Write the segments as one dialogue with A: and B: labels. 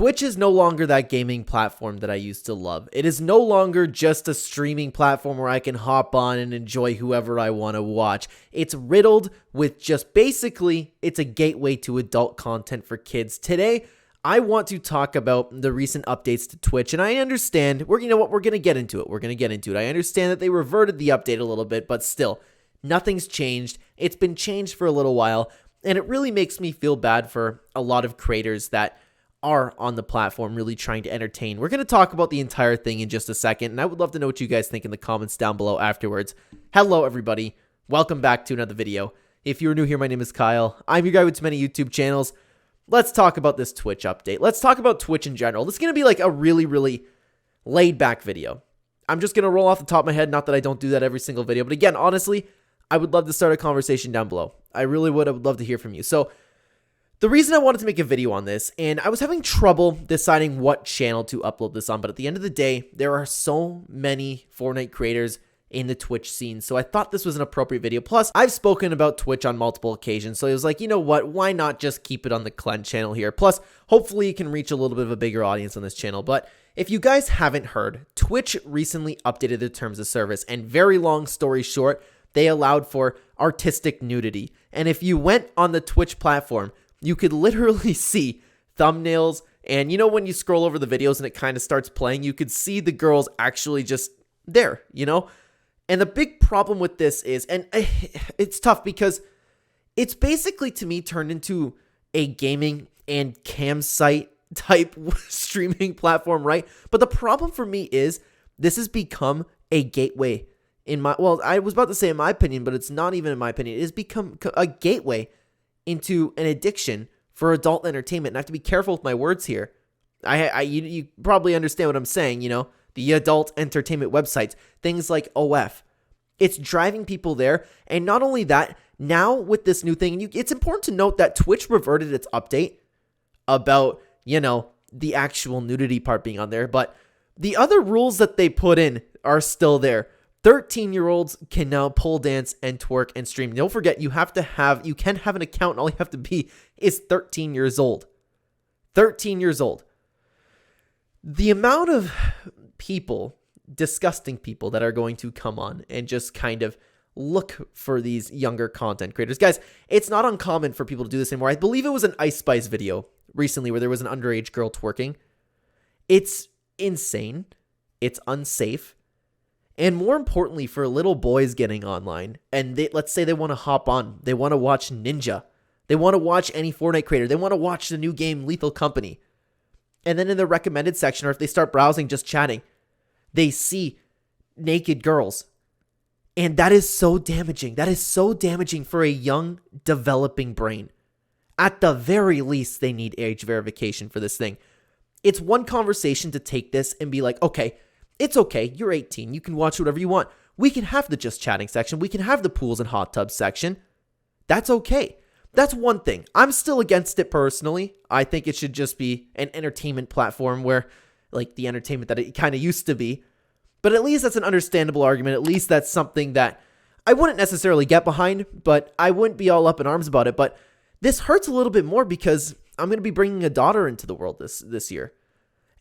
A: Twitch is no longer that gaming platform that I used to love. It is no longer just a streaming platform where I can hop on and enjoy whoever I want to watch. It's riddled with just basically, it's a gateway to adult content for kids. Today, I want to talk about the recent updates to Twitch, and I understand, we're going to get into it. I understand that they reverted the update a little bit, but still, nothing's changed. It's been changed for a little while, and it really makes me feel bad for a lot of creators that are on the platform really trying to entertain. We're going to talk about the entire thing in just a second, and I would love to know what you guys think in the comments down below afterwards. Hello, everybody. Welcome back to another video. If you're new here, my name is Kyle. I'm your guy with too many YouTube channels. Let's talk about this Twitch update. Let's talk about Twitch in general. This is going to be like a really laid-back video. I'm just going to roll off the top of my head, not that I don't do that every single video, but again, honestly, I would love to start a conversation down below. I really would. I would love to hear from you. So, the reason I wanted to make a video on this, and I was having trouble deciding what channel to upload this on, but at the end of the day, there are so many Fortnite creators in the Twitch scene, so I thought this was an appropriate video. Plus, I've spoken about Twitch on multiple occasions, so I was like, you know what, why not just keep it on the Clen channel here? Plus, hopefully it can reach a little bit of a bigger audience on this channel. But if you guys haven't heard, Twitch recently updated their terms of service, and very long story short, they allowed for artistic nudity. And if you went on the Twitch platform, you could literally see thumbnails, and you know when you scroll over the videos and it kind of starts playing, you could see the girls actually just there, you know? And the big problem with this is, and it's tough because it's basically to me turned into a gaming and cam site type streaming platform, right? But the problem for me is this has become a gateway well, I was about to say in my opinion, but it's not even in my opinion. It has become a gateway into an addiction for adult entertainment. And I have to be careful with my words here. You probably understand what I'm saying, you know, the adult entertainment websites, things like OF. It's driving people there. And not only that, now with this new thing, and it's important to note that Twitch reverted its update about, you know, the actual nudity part being on there, but the other rules that they put in are still there. 13-year-olds can now pole dance and twerk and stream. Don't forget, you can have an account, and all you have to be is 13 years old. 13 years old. The amount of people, disgusting people, that are going to come on and just kind of look for these younger content creators. Guys, it's not uncommon for people to do this anymore. I believe it was an Ice Spice video recently where there was an underage girl twerking. It's insane. It's unsafe. And more importantly, for little boys getting online, and let's say they want to hop on, they want to watch Ninja, they want to watch any Fortnite creator, they want to watch the new game Lethal Company, and then in the recommended section, or if they start browsing, just chatting, they see naked girls. And that is so damaging. That is so damaging for a young, developing brain. At the very least, they need age verification for this thing. It's one conversation to take this and be like, okay, it's okay, you're 18, you can watch whatever you want. We can have the just chatting section, we can have the pools and hot tubs section. That's okay. That's one thing. I'm still against it personally. I think it should just be an entertainment platform where, like the entertainment that it kind of used to be. But at least that's an understandable argument. At least that's something that I wouldn't necessarily get behind, but I wouldn't be all up in arms about it. But this hurts a little bit more because I'm going to be bringing a daughter into the world this year.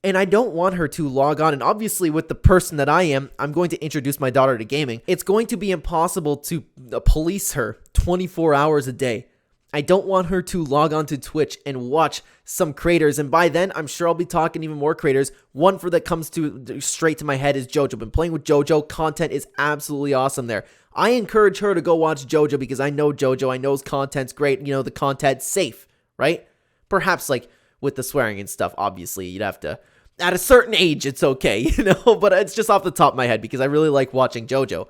A: And I don't want her to log on. And obviously, with the person that I am, I'm going to introduce my daughter to gaming. It's going to be impossible to police her 24 hours a day. I don't want her to log on to Twitch and watch some creators. And by then, I'm sure I'll be talking even more creators. One that comes straight to my head is JoJo. Been playing with JoJo. Content is absolutely awesome there. I encourage her to go watch JoJo because I know JoJo. I know his content's great. You know, the content's safe, right? Perhaps like with the swearing and stuff, obviously, you'd have to, at a certain age, it's okay, you know, but it's just off the top of my head because I really like watching JoJo.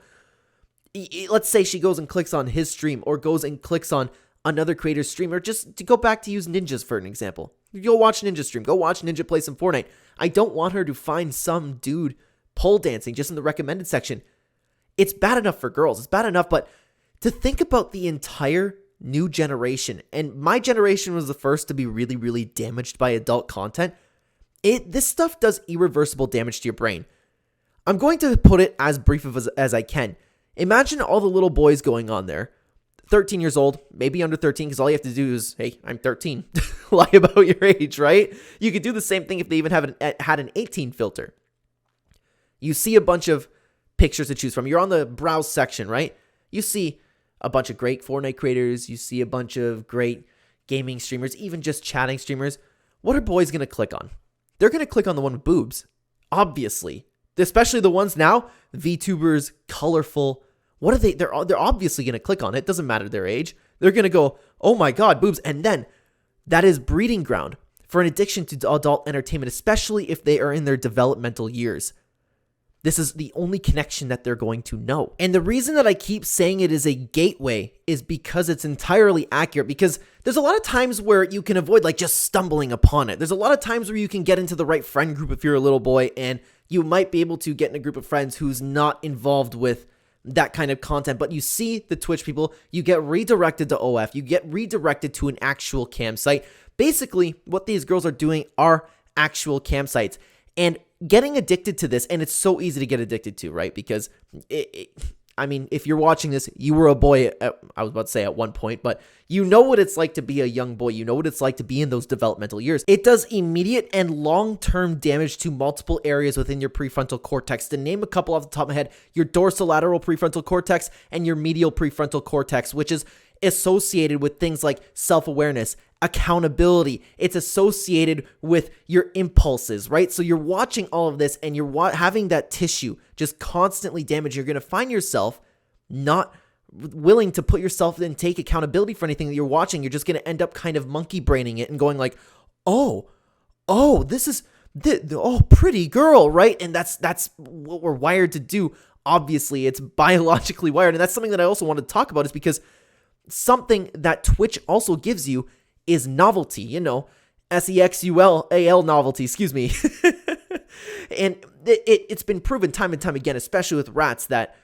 A: Let's say she goes and clicks on his stream or goes and clicks on another creator's stream, or just to go back to use Ninjas for an example. Go watch Ninja stream. Go watch Ninja play some Fortnite. I don't want her to find some dude pole dancing just in the recommended section. It's bad enough for girls. It's bad enough, but to think about the entire new generation, and my generation was the first to be really damaged by adult content, this stuff does irreversible damage to your brain. I'm going to put it as brief as I can. Imagine all the little boys going on there, 13 years old, maybe under 13, because all you have to do is, hey, I'm 13. Lie about your age, right? You could do the same thing if they even had an 18 filter. You see a bunch of pictures to choose from. You're on the browse section, right? You see a bunch of great Fortnite creators. You see a bunch of great gaming streamers, even just chatting streamers. What are boys going to click on? They're going to click on the one with boobs, obviously. Especially the ones now, VTubers, colorful. What are they? They're obviously going to click on it. Doesn't matter their age. They're going to go, oh my God, boobs. And then that is breeding ground for an addiction to adult entertainment, especially if they are in their developmental years. This is the only connection that they're going to know. And the reason that I keep saying it is a gateway is because it's entirely accurate, because there's a lot of times where you can avoid like just stumbling upon it. There's a lot of times where you can get into the right friend group if you're a little boy, and you might be able to get in a group of friends who's not involved with that kind of content. But you see the Twitch people, you get redirected to OF, you get redirected to an actual campsite. Basically, what these girls are doing are actual campsites. And getting addicted to this, and it's so easy to get addicted to, right? Because, I mean, if you're watching this, you were a boy, I was about to say at one point, but you know what it's like to be a young boy. You know what it's like to be in those developmental years. It does immediate and long-term damage to multiple areas within your prefrontal cortex. To name a couple off the top of my head, your dorsolateral prefrontal cortex and your medial prefrontal cortex, which is associated with things like self-awareness, accountability. It's associated with your impulses, right? So you're watching all of this and you're having that tissue just constantly damaged. You're going to find yourself not willing to put yourself and take accountability for anything that you're watching. You're just going to end up kind of monkey braining it and going like, oh, this is pretty girl, right? And that's what we're wired to do. Obviously, it's biologically wired. And that's something that I also want to talk about, is because something that Twitch also gives you is novelty, SEXULAL novelty, excuse me. And it's been proven time and time again, especially with rats, that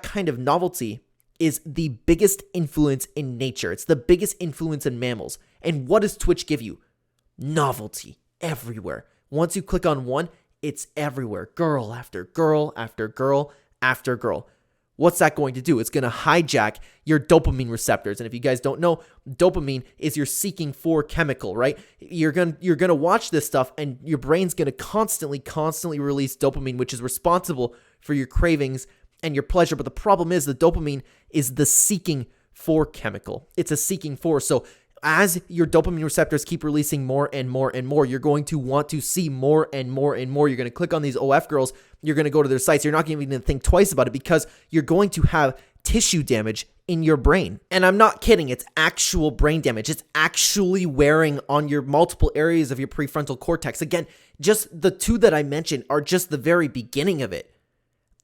A: kind of novelty is the biggest influence in nature. It's the biggest influence in mammals. And what does Twitch give you? Novelty everywhere. Once you click on one, it's everywhere. Girl after girl after girl after girl. What's that going to do? It's going to hijack your dopamine receptors. And if you guys don't know, dopamine is your seeking for chemical, right? You're going to watch this stuff and your brain's going to constantly release dopamine, which is responsible for your cravings and your pleasure. But the problem is the dopamine is the seeking for chemical. It's a seeking for. So as your dopamine receptors keep releasing more and more and more, you're going to want to see more and more and more. You're going to click on these OF girls. You're going to go to their sites. You're not even going to think twice about it, because you're going to have tissue damage in your brain. And I'm not kidding. It's actual brain damage. It's actually wearing on your multiple areas of your prefrontal cortex. Again, just the two that I mentioned are just the very beginning of it.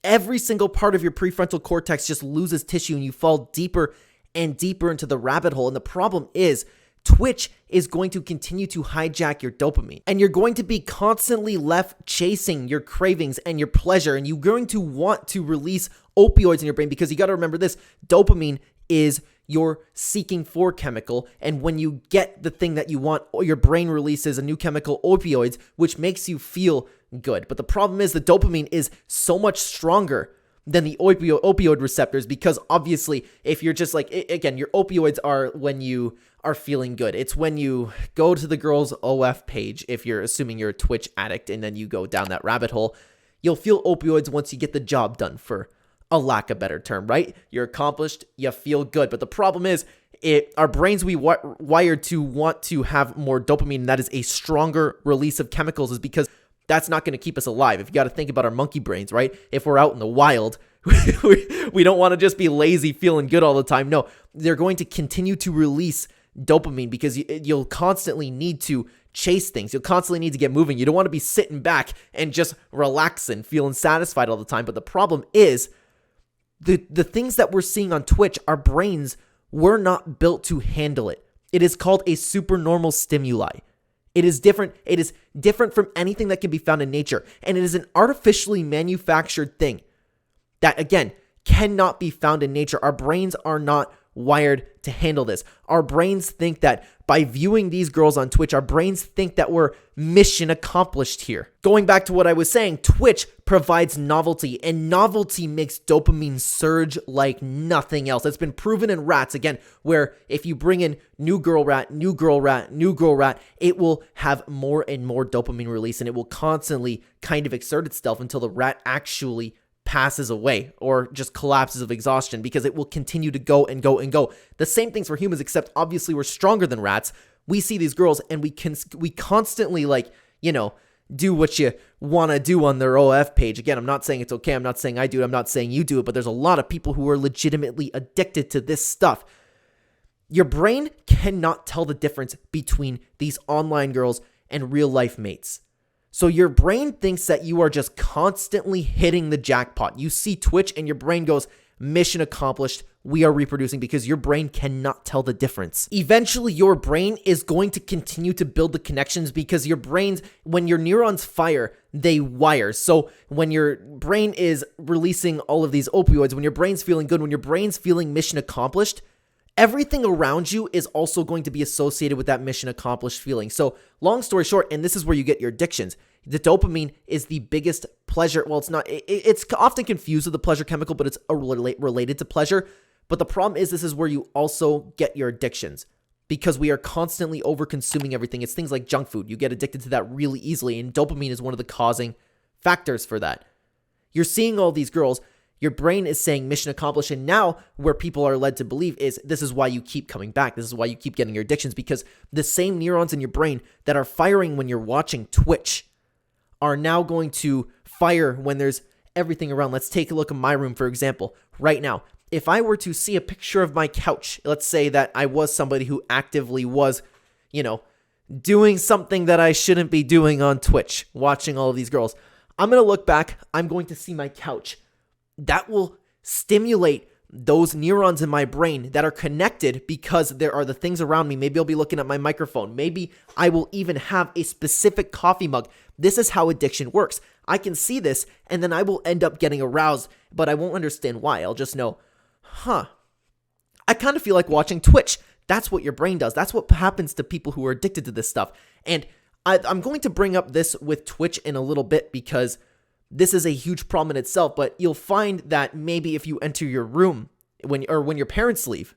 A: Every single part of your prefrontal cortex just loses tissue and you fall deeper and deeper into the rabbit hole. And the problem is Twitch is going to continue to hijack your dopamine, and you're going to be constantly left chasing your cravings and your pleasure, and you're going to want to release opioids in your brain, because you got to remember this: dopamine is your seeking for chemical, and when you get the thing that you want, your brain releases a new chemical, opioids, which makes you feel good. But the problem is the dopamine is so much stronger than the opioid receptors, because obviously if you're just like, again, your opioids are when you are feeling good. It's when you go to the girl's OF page, if you're assuming you're a Twitch addict, and then you go down that rabbit hole, you'll feel opioids once you get the job done, for a lack of a better term, right? You're accomplished, you feel good. But the problem is, our brains, we wired to want to have more dopamine, and that is a stronger release of chemicals, is because that's not going to keep us alive. If you got to think about our monkey brains, right? If we're out in the wild, we don't want to just be lazy, feeling good all the time. No, they're going to continue to release dopamine, because you'll constantly need to chase things. You'll constantly need to get moving. You don't want to be sitting back and just relaxing, feeling satisfied all the time. But the problem is the things that we're seeing on Twitch, our brains were not built to handle it. It is called a supernormal stimuli. It is different. It is different from anything that can be found in nature. And it is an artificially manufactured thing that, again, cannot be found in nature. Our brains are not wired to handle this. Our brains think that by viewing these girls on Twitch, our brains think that we're mission accomplished here. Going back to what I was saying, Twitch provides novelty, and novelty makes dopamine surge like nothing else. It's been proven in rats, again, where if you bring in new girl rat, new girl rat, new girl rat, it will have more and more dopamine release, and it will constantly kind of exert itself until the rat actually passes away or just collapses of exhaustion, because it will continue to go and go and go. The same things for humans, except obviously we're stronger than rats. We see these girls and we constantly, like, you know, do what you want to do on their OF page. Again, I'm not saying it's okay. I'm not saying I do it. I'm not saying you do it, but there's a lot of people who are legitimately addicted to this stuff. Your brain cannot tell the difference between these online girls and real life mates. So your brain thinks that you are just constantly hitting the jackpot. You see Twitch and your brain goes, mission accomplished, we are reproducing, because your brain cannot tell the difference. Eventually, your brain is going to continue to build the connections, because your brains, when your neurons fire, they wire. So when your brain is releasing all of these opioids, when your brain's feeling good, when your brain's feeling mission accomplished, everything around you is also going to be associated with that mission accomplished feeling. So long story short, and this is where you get your addictions, the dopamine is the biggest pleasure. Well, it's not, it's often confused with the pleasure chemical, but it's related to pleasure. But the problem is, this is where you also get your addictions, because we are constantly over consuming everything. It's things like junk food. You get addicted to that really easily, and dopamine is one of the causing factors for that. You're seeing all these girls, your brain is saying mission accomplished, and now where people are led to believe is this is why you keep coming back. This is why you keep getting your addictions, because the same neurons in your brain that are firing when you're watching Twitch are now going to fire when there's everything around. Let's take a look at my room, for example. Right now, if I were to see a picture of my couch, let's say that I was somebody who actively was, you know, doing something that I shouldn't be doing on Twitch, watching all of these girls, I'm going to look back, I'm going to see my couch. That will stimulate those neurons in my brain that are connected, because there are the things around me. Maybe I'll be looking at my microphone. Maybe I will even have a specific coffee mug. This is how addiction works. I can see this, and then I will end up getting aroused, but I won't understand why. I'll just know, I kind of feel like watching Twitch. That's what your brain does. That's what happens to people who are addicted to this stuff. And I'm going to bring up this with Twitch in a little bit, because this is a huge problem in itself, but you'll find that maybe if you enter your room when your parents leave,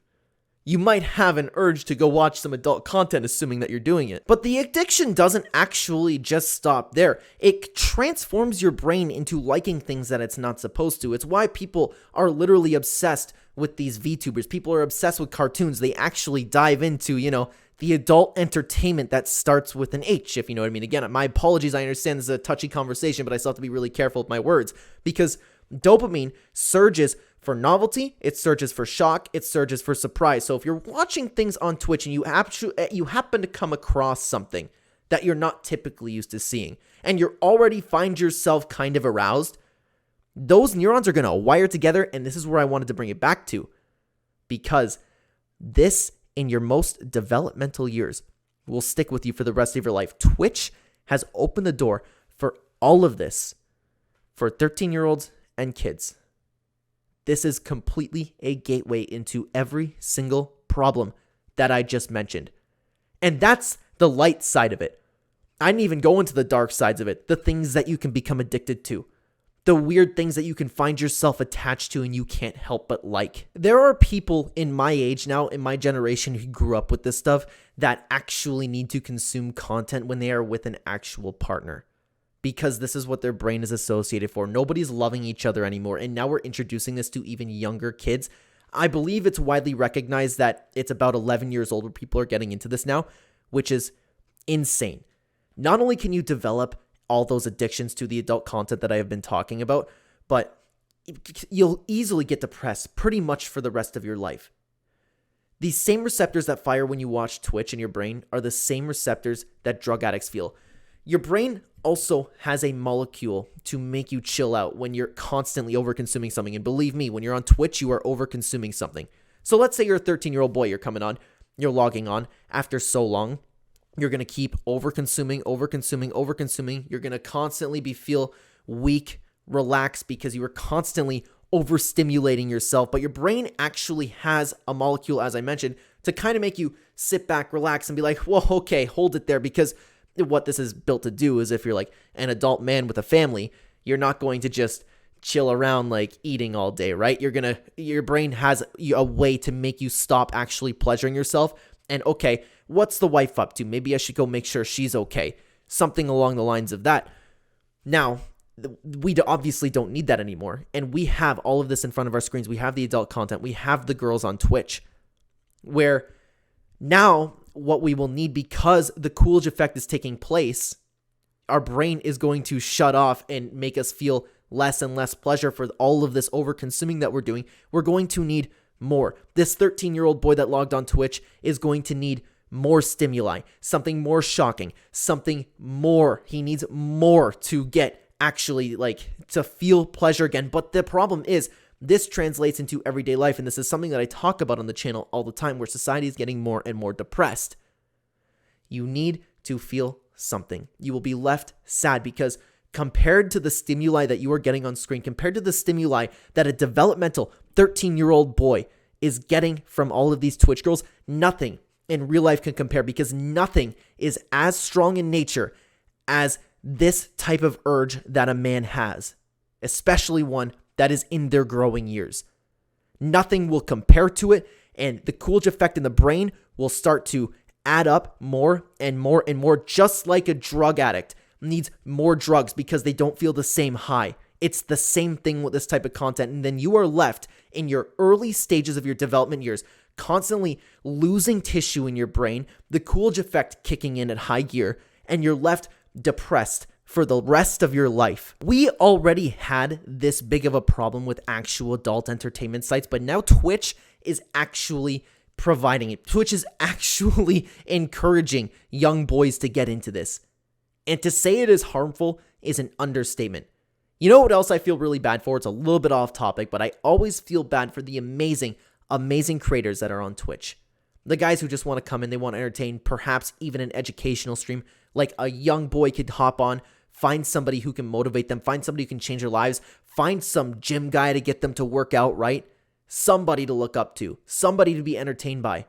A: you might have an urge to go watch some adult content, assuming that you're doing it. But the addiction doesn't actually just stop there. It transforms your brain into liking things that it's not supposed to. It's why people are literally obsessed with these VTubers. People are obsessed with cartoons. They actually dive into, you know, the adult entertainment that starts with an H, if you know what I mean. Again, my apologies. I understand this is a touchy conversation, but I still have to be really careful with my words, because dopamine surges for novelty, it surges for shock, it surges for surprise. So if you're watching things on Twitch and you happen to come across something that you're not typically used to seeing, and you already find yourself kind of aroused, those neurons are going to wire together, and this is where I wanted to bring it back to, because this, in your most developmental years, will stick with you for the rest of your life. Twitch has opened the door for all of this for 13-year-olds and kids. This is completely a gateway into every single problem that I just mentioned. And that's the light side of it. I didn't even go into the dark sides of it, the things that you can become addicted to, the weird things that you can find yourself attached to and you can't help but like. There are people in my age now, in my generation, who grew up with this stuff that actually need to consume content when they are with an actual partner, because this is what their brain is associated for. Nobody's loving each other anymore, and now we're introducing this to even younger kids. I believe it's widely recognized that it's about 11 years old where people are getting into this now, which is insane. Not only can you develop all those addictions to the adult content that I have been talking about, but you'll easily get depressed pretty much for the rest of your life. These same receptors that fire when you watch Twitch in your brain are the same receptors that drug addicts feel. Your brain also has a molecule to make you chill out when you're constantly over-consuming something. And believe me, when you're on Twitch, you are over-consuming something. So let's say you're a 13-year-old boy, you're coming on, you're logging on after so long. You're going to keep over-consuming. You're going to constantly feel weak, relaxed, because you were constantly overstimulating yourself, but your brain actually has a molecule, as I mentioned, to kind of make you sit back, relax, and be like, whoa, okay, hold it there. Because what this is built to do is if you're like an adult man with a family, you're not going to just chill around like eating all day, right? Your brain has a way to make you stop actually pleasuring yourself. And okay, what's the wife up to? Maybe I should go make sure she's okay. Something along the lines of that. Now, we obviously don't need that anymore. And we have all of this in front of our screens. We have the adult content. We have the girls on Twitch, where now what we will need, because the Coolidge effect is taking place, our brain is going to shut off and make us feel less and less pleasure for all of this over-consuming that we're doing. We're going to need more. This 13-year-old boy that logged on Twitch is going to need more stimuli, something more shocking, something more. He needs more to get actually like to feel pleasure again. But the problem is this translates into everyday life. And this is something that I talk about on the channel all the time, where society is getting more and more depressed. You need to feel something. You will be left sad because compared to the stimuli that you are getting on screen, compared to the stimuli that a developmental 13-year-old boy is getting from all of these Twitch girls, nothing in real life can compare, because nothing is as strong in nature as this type of urge that a man has, especially one that is in their growing years. Nothing will compare to it, and the Coolidge effect in the brain will start to add up more and more and more, just like a drug addict needs more drugs because they don't feel the same high. It's the same thing with this type of content, and then you are left in your early stages of your development years constantly losing tissue in your brain, the Coolidge effect kicking in at high gear, and you're left depressed for the rest of your life. We already had this big of a problem with actual adult entertainment sites, but now Twitch is actually providing it. Twitch is actually encouraging young boys to get into this. And to say it is harmful is an understatement. You know what else I feel really bad for? It's a little bit off topic, but I always feel bad for the amazing creators that are on Twitch. The guys who just want to come in, they want to entertain, perhaps even an educational stream. Like a young boy could hop on, find somebody who can motivate them, find somebody who can change their lives, find some gym guy to get them to work out right, somebody to look up to, somebody to be entertained by.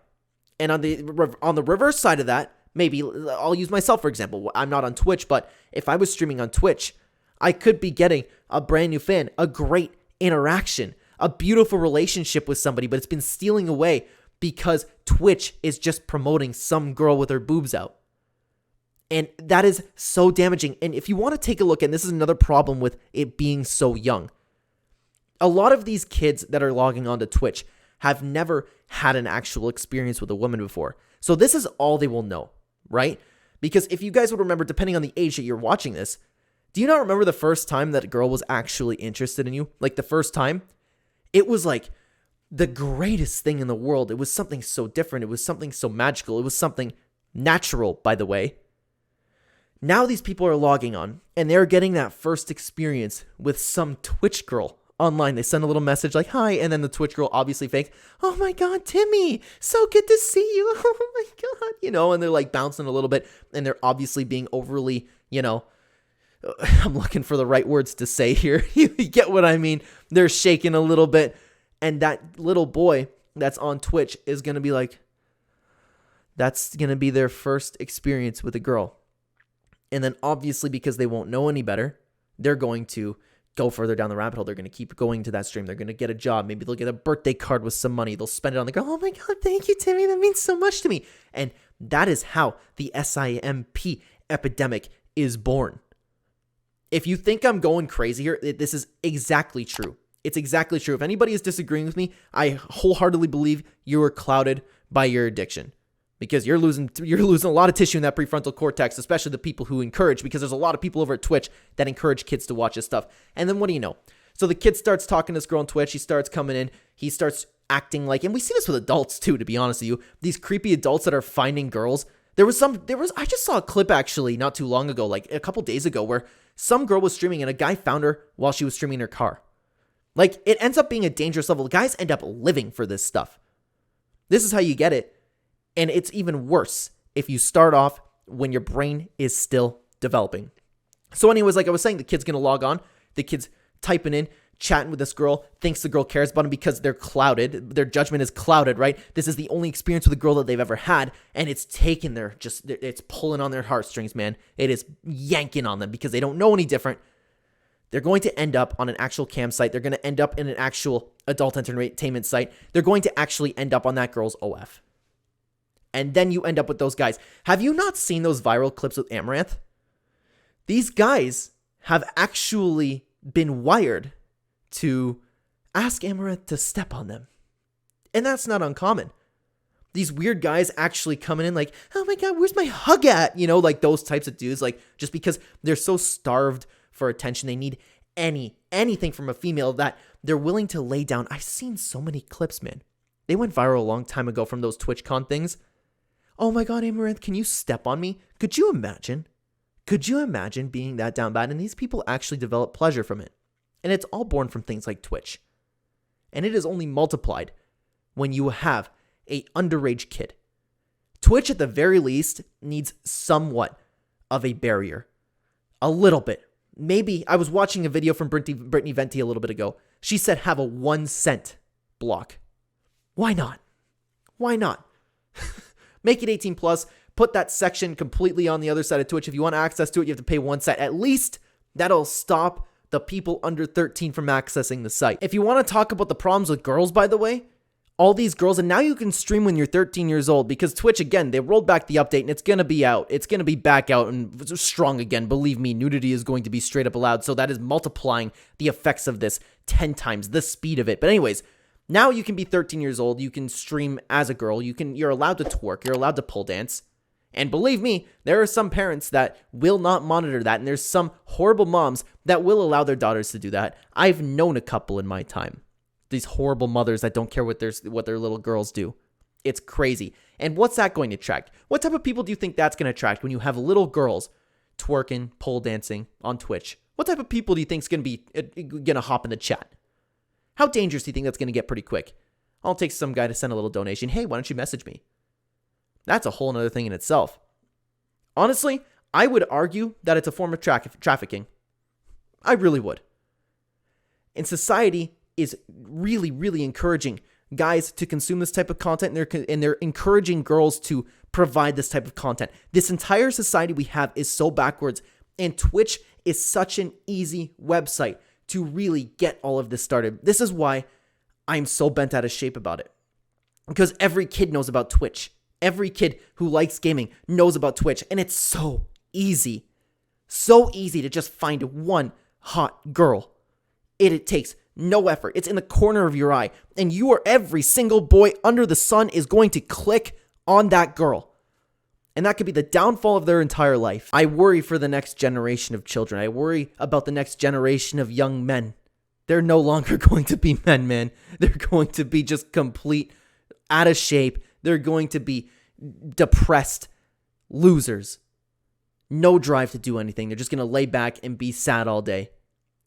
A: And on the reverse side of that, maybe I'll use myself for example. I'm not on Twitch, but if I was streaming on Twitch, I could be getting a brand new fan, a great interaction, a beautiful relationship with somebody, but it's been stealing away because Twitch is just promoting some girl with her boobs out. And that is so damaging. And if you want to take a look, and this is another problem with it being so young, a lot of these kids that are logging onto Twitch have never had an actual experience with a woman before. So this is all they will know, right? Because if you guys would remember, depending on the age that you're watching this, do you not remember the first time that a girl was actually interested in you? Like the first time? It was like the greatest thing in the world. It was something so different. It was something so magical. It was something natural, by the way. Now these people are logging on and they're getting that first experience with some Twitch girl online. They send a little message like, hi, and then the Twitch girl, obviously fake, oh my God, Timmy, so good to see you. Oh my God, and they're like bouncing a little bit and they're obviously being overly, I'm looking for the right words to say here. You get what I mean? They're shaking a little bit. And that little boy that's on Twitch is going to be like, that's going to be their first experience with a girl. And then obviously because they won't know any better, they're going to go further down the rabbit hole. They're going to keep going to that stream. They're going to get a job. Maybe they'll get a birthday card with some money. They'll spend it on the girl. Oh my God, thank you, Timmy. That means so much to me. And that is how the SIMP epidemic is born. If you think I'm going crazy here, this is exactly true. It's exactly true. If anybody is disagreeing with me, I wholeheartedly believe you are clouded by your addiction, because you're losing a lot of tissue in that prefrontal cortex, especially the people who encourage, because there's a lot of people over at Twitch that encourage kids to watch this stuff. And then what do you know? So the kid starts talking to this girl on Twitch. He starts coming in. He starts acting like, and we see this with adults too, to be honest with you, these creepy adults that are finding girls. I just saw a clip actually not too long ago, like a couple days ago, where some girl was streaming and a guy found her while she was streaming in her car. Like, it ends up being a dangerous level. Guys end up living for this stuff. This is how you get it. And it's even worse if you start off when your brain is still developing. So anyways, like I was saying, the kid's going to log on. The kid's typing in chatting with this girl, thinks the girl cares about him because they're clouded. Their judgment is clouded, right? This is the only experience with a girl that they've ever had, and it's taking it's pulling on their heartstrings, man. It is yanking on them because they don't know any different. They're going to end up on an actual cam site. They're going to end up in an actual adult entertainment site. They're going to actually end up on that girl's OF. And then you end up with those guys. Have you not seen those viral clips with Amaranth? These guys have actually been wired to ask Amaranth to step on them. And that's not uncommon. These weird guys actually coming in like, oh my God, where's my hug at? You know, like those types of dudes, like just because they're so starved for attention, they need anything from a female that they're willing to lay down. I've seen so many clips, man. They went viral a long time ago from those TwitchCon things. Oh my God, Amaranth, can you step on me? Could you imagine? Could you imagine being that down bad? And these people actually develop pleasure from it. And it's all born from things like Twitch. And it is only multiplied when you have a underage kid. Twitch, at the very least, needs somewhat of a barrier. A little bit. Maybe, I was watching a video from Brittany Venti a little bit ago. She said have a 1 cent block. Why not? Why not? Make it 18 plus. Put that section completely on the other side of Twitch. If you want access to it, you have to pay 1 cent. At least that'll stop the people under 13 from accessing the site. If you want to talk about the problems with girls, by the way, all these girls, and now you can stream when you're 13 years old because Twitch, again, they rolled back the update and it's going to be out. It's going to be back out and strong again. Believe me, nudity is going to be straight up allowed. So that is multiplying the effects of this 10 times, the speed of it. But anyways, now you can be 13 years old. You can stream as a girl. You're allowed to twerk. You're allowed to pole dance. And believe me, there are some parents that will not monitor that. And there's some horrible moms that will allow their daughters to do that. I've known a couple in my time. These horrible mothers that don't care what their little girls do. It's crazy. And what's that going to attract? What type of people do you think that's going to attract when you have little girls twerking, pole dancing on Twitch? What type of people do you think is going to hop in the chat? How dangerous do you think that's going to get pretty quick? I'll take some guy to send a little donation. Hey, why don't you message me? That's a whole other thing in itself. Honestly, I would argue that it's a form of trafficking. I really would. And society is really, really encouraging guys to consume this type of content, and they're encouraging girls to provide this type of content. This entire society we have is so backwards, and Twitch is such an easy website to really get all of this started. This is why I'm so bent out of shape about it. Because every kid knows about Twitch. Every kid who likes gaming knows about Twitch, and it's so easy. So easy to just find one hot girl. It takes no effort. It's in the corner of your eye, and every single boy under the sun is going to click on that girl. And that could be the downfall of their entire life. I worry for the next generation of children. I worry about the next generation of young men. They're no longer going to be men, man. They're going to be just complete out of shape. They're going to be depressed losers. No drive to do anything. They're just going to lay back and be sad all day.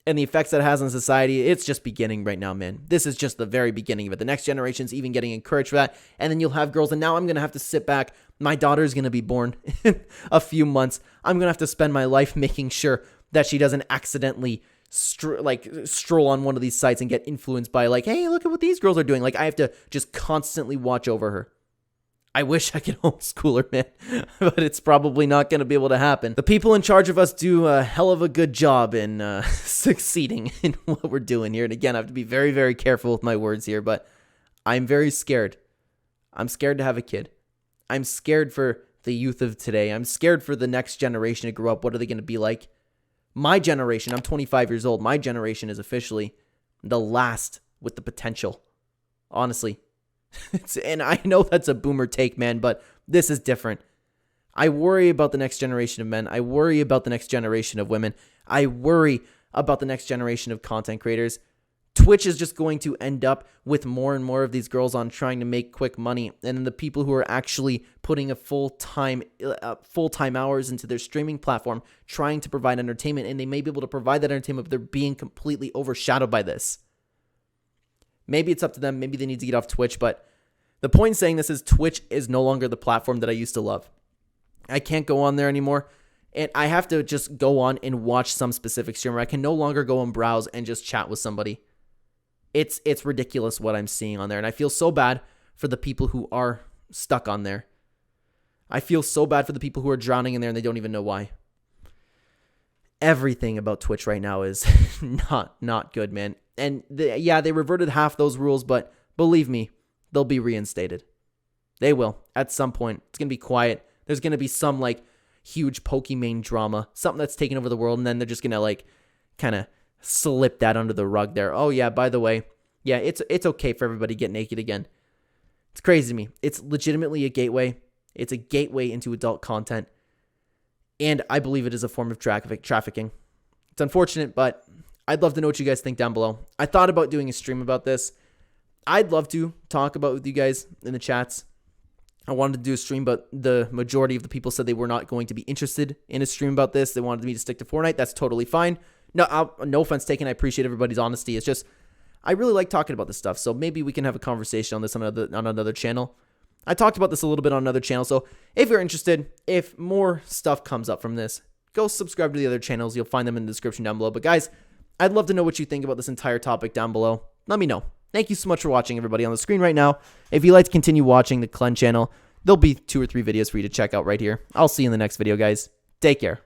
A: And the effects that it has on society, it's just beginning right now, man. This is just the very beginning of it. The next generation's even getting encouraged for that. And then you'll have girls. And now I'm going to have to sit back. My daughter's going to be born in a few months. I'm going to have to spend my life making sure that she doesn't accidentally stroll on one of these sites and get influenced by like, hey, look at what these girls are doing. Like, I have to just constantly watch over her. I wish I could homeschool her, man, but it's probably not going to be able to happen. The people in charge of us do a hell of a good job in succeeding in what we're doing here. And again, I have to be very, very careful with my words here, but I'm very scared. I'm scared to have a kid. I'm scared for the youth of today. I'm scared for the next generation to grow up. What are they going to be like? My generation, I'm 25 years old. My generation is officially the last with the potential. Honestly. And I know that's a boomer take, man, but this is different. I worry about the next generation of men. I worry about the next generation of women. I worry about the next generation of content creators. Twitch is just going to end up with more and more of these girls on trying to make quick money. And then the people who are actually putting a full-time hours into their streaming platform, trying to provide entertainment, and they may be able to provide that entertainment, but they're being completely overshadowed by this. Maybe it's up to them. Maybe they need to get off Twitch. But the point in saying this is Twitch is no longer the platform that I used to love. I can't go on there anymore. And I have to just go on and watch some specific streamer. I can no longer go and browse and just chat with somebody. It's ridiculous what I'm seeing on there. And I feel so bad for the people who are stuck on there. I feel so bad for the people who are drowning in there and they don't even know why. Everything about Twitch right now is not good, man. And they reverted half those rules, but believe me, they'll be reinstated. They will. At some point, it's going to be quiet. There's going to be some like huge Pokemon drama, something that's taken over the world, and then they're just going to like kind of slip that under the rug there. Oh yeah, by the way, yeah, it's okay for everybody to get naked again. It's crazy to me. It's legitimately a gateway. It's a gateway into adult content. And I believe it is a form of trafficking. It's unfortunate, but I'd love to know what you guys think down below. I thought about doing a stream about this. I'd love to talk about it with you guys in the chats. I wanted to do a stream, but the majority of the people said they were not going to be interested in a stream about this. They wanted me to stick to Fortnite. That's totally fine. No offense taken. I appreciate everybody's honesty. It's just, I really like talking about this stuff. So maybe we can have a conversation on this on another channel. I talked about this a little bit on another channel. So if you're interested, if more stuff comes up from this, go subscribe to the other channels. You'll find them in the description down below. But guys, I'd love to know what you think about this entire topic down below. Let me know. Thank you so much for watching, everybody on the screen right now. If you'd like to continue watching the Clen channel, there'll be 2 or 3 videos for you to check out right here. I'll see you in the next video, guys. Take care.